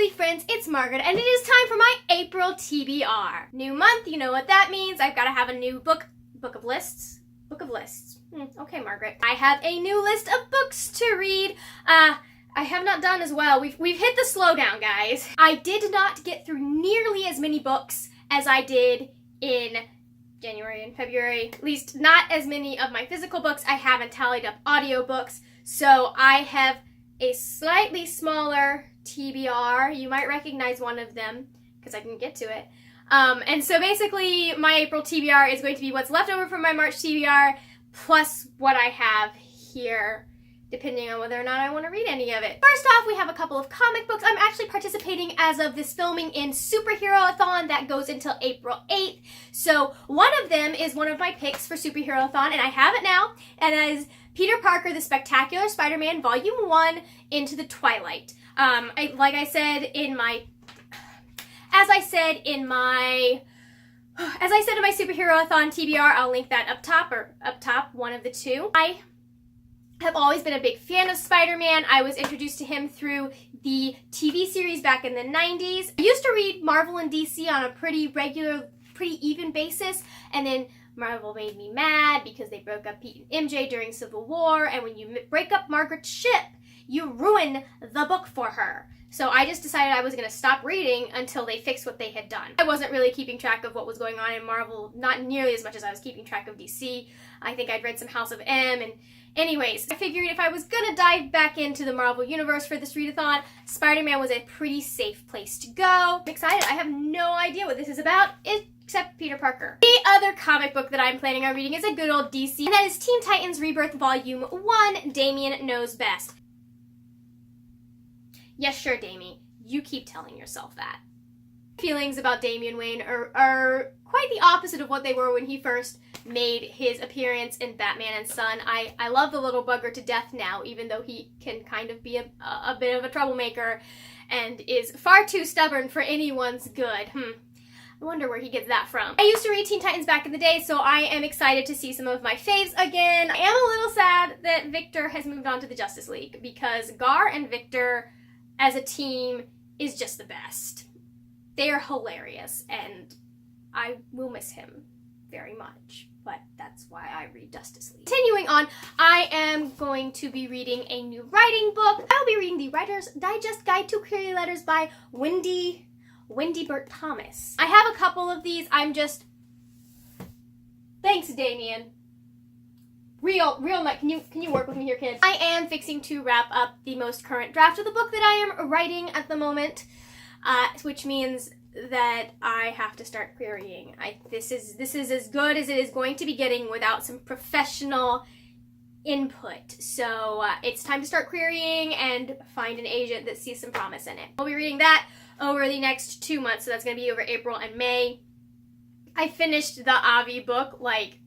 lovely friends, it's Margaret, and it is time for my April TBR. New month, you know what that means. I've got to have a new book of lists. Okay, Margaret. I have a new list of books to read. I have not done as well. We've hit the slowdown, guys. I did not get through nearly as many books as I did in January and February. At least not as many of my physical books. I haven't tallied up audiobooks, so I have a slightly smaller TBR. You might recognize one of them because I didn't get to it. And so basically my April TBR is going to be what's left over from my March TBR plus what I have here, depending on whether or not I want to read any of it. First off, we have a couple of comic books. I'm actually participating as of this filming in Superhero-a-thon that goes until April 8th. So one of them is one of my picks for Superhero-a-thon, and I have it now, and it is Peter Parker, The Spectacular Spider-Man, Volume 1, Into the Twilight. As I said in my Superhero-a-thon TBR, I'll link that up top, one of the two. I have always been a big fan of Spider-Man. I was introduced to him through the TV series back in the 90s. I used to read Marvel and DC on a pretty even basis, and then Marvel made me mad because they broke up Pete and MJ during Civil War, and when you break up Margaret's ship, you ruin the book for her. So I just decided I was going to stop reading until they fixed what they had done. I wasn't really keeping track of what was going on in Marvel, not nearly as much as I was keeping track of DC. I think I'd read some House of M, and anyways, I figured if I was going to dive back into the Marvel Universe for this readathon, Spider-Man was a pretty safe place to go. I'm excited. I have no idea what this is about, except Peter Parker. The other comic book that I'm planning on reading is a good old DC, and that is Teen Titans Rebirth Volume 1, Damian Knows Best. Yes, sure, Damian. You keep telling yourself that. Feelings about Damian Wayne are quite the opposite of what they were when he first made his appearance in Batman and Son. I love the little bugger to death now, even though he can kind of be a bit of a troublemaker and is far too stubborn for anyone's good. I wonder where he gets that from. I used to read Teen Titans back in the day, so I am excited to see some of my faves again. I am a little sad that Victor has moved on to the Justice League, because Gar and Victor as a team is just the best. They are hilarious, and I will miss him very much, but that's why I read Justice League. Continuing on, I am going to be reading a new writing book. I'll be reading the Writer's Digest Guide to Query Letters by Wendy Burt-Thomas. I have a couple of these. Thanks, Damian. Real nice. Can you work with me here, kids? I am fixing to wrap up the most current draft of the book that I am writing at the moment, which means that I have to start querying. This is as good as it is going to be getting without some professional input. So it's time to start querying and find an agent that sees some promise in it. I'll be reading that over the next 2 months, so that's going to be over April and May. I finished the Avi book like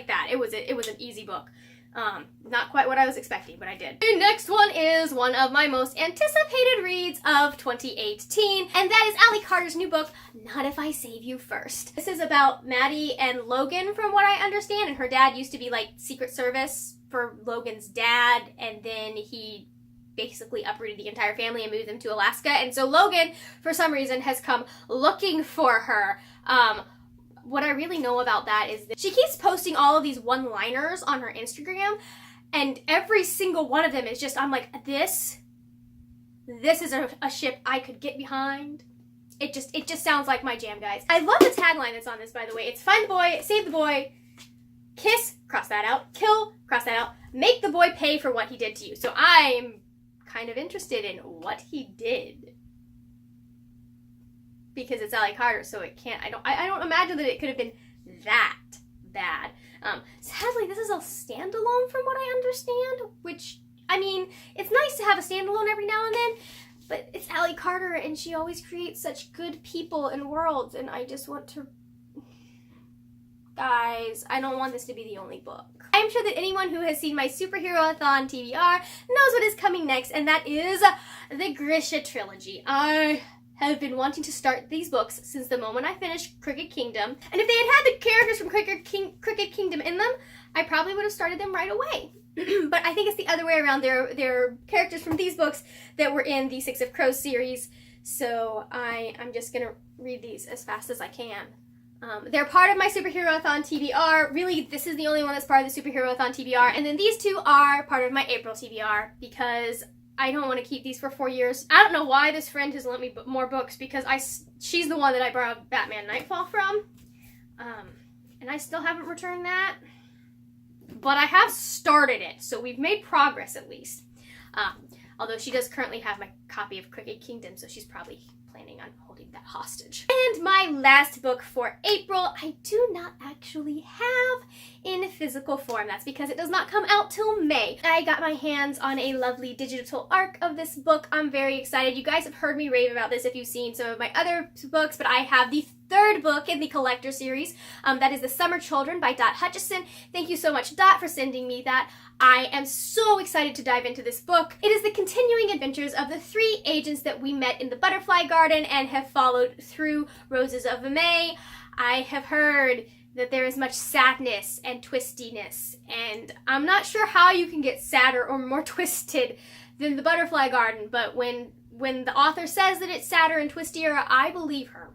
that. It was an easy book. Not quite what I was expecting, but I did. The next one is one of my most anticipated reads of 2018, and that is Allie Carter's new book, Not If I Save You First. This is about Maddie and Logan, from what I understand, and her dad used to be like Secret Service for Logan's dad, and then he basically uprooted the entire family and moved them to Alaska, and so Logan, for some reason, has come looking for her. What I really know about that is that she keeps posting all of these one-liners on her Instagram, and every single one of them is just, I'm like, this is a ship I could get behind. It just sounds like my jam, guys. I love the tagline that's on this, by the way. It's find the boy, save the boy, kiss, cross that out, kill, cross that out, make the boy pay for what he did to you. So I'm kind of interested in what he did, because it's Allie Carter, so it can't, I don't imagine that it could have been that bad. Sadly, this is a standalone from what I understand, which, I mean, it's nice to have a standalone every now and then, but it's Allie Carter, and she always creates such good people and worlds, and I just want to... Guys, I don't want this to be the only book. I'm sure that anyone who has seen my Superhero-a-thon TBR knows what is coming next, and that is the Grisha Trilogy. I have been wanting to start these books since the moment I finished Crooked Kingdom, and if they had the characters from Crooked Kingdom in them, I probably would have started them right away. But I think it's the other way around. They're characters from these books that were in the Six of Crows series, so I'm just gonna read these as fast as I can. They're part of my Superhero-a-thon TBR. Really, this is the only one that's part of the Superhero-a-thon TBR, and then these two are part of my April TBR, because I don't want to keep these for 4 years. I don't know why this friend has lent me more books, because she's the one that I borrowed Batman Nightfall from, and I still haven't returned that, but I have started it, so we've made progress at least. Although she does currently have my copy of Crooked Kingdom, so she's probably planning on holding that hostage. And my last book for April, I do not actually have in physical form. That's because it does not come out till May. I got my hands on a lovely digital arc of this book. I'm very excited. You guys have heard me rave about this if you've seen some of my other books, but I have the third book in the collector series. That is The Summer Children by Hutchison. Thank you so much, Dot, for sending me that. I am so excited to dive into this book. It is the continuing adventures of the 3 agents that we met in the Butterfly Garden and have followed through Roses of May. I have heard that there is much sadness and twistiness, and I'm not sure how you can get sadder or more twisted than the Butterfly Garden, but when the author says that it's sadder and twistier, I believe her.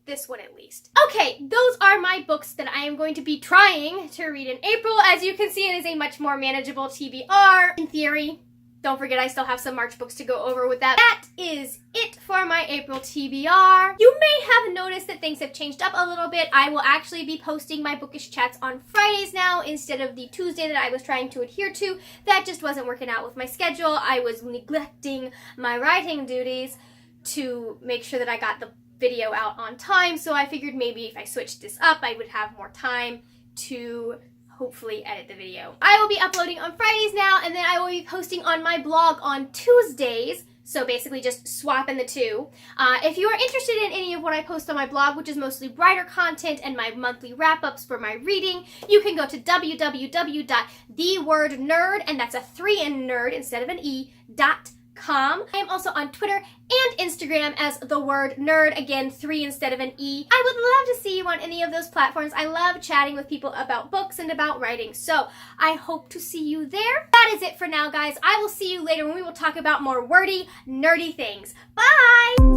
This one at least. Okay, those are my books that I am going to be trying to read in April. As you can see, it is a much more manageable TBR in theory. Don't forget, I still have some March books to go over with that. That is it for my April TBR. You may have noticed that things have changed up a little bit. I will actually be posting my bookish chats on Fridays now instead of the Tuesday that I was trying to adhere to. That just wasn't working out with my schedule. I was neglecting my writing duties to make sure that I got the video out on time, so I figured maybe if I switched this up, I would have more time to hopefully edit the video. I will be uploading on Fridays now, and then I will be posting on my blog on Tuesdays, so basically just swapping the two. If you are interested in any of what I post on my blog, which is mostly writer content and my monthly wrap-ups for my reading, you can go to www.thewordnerd, and that's a 3 in nerd instead of an E.com. I am also on Twitter and Instagram as The Word Nerd, again 3 instead of an E. I would love to see you on any of those platforms. I love chatting with people about books and about writing, so I hope to see you there. That is it for now, guys. I will see you later when we will talk about more wordy, nerdy things. Bye!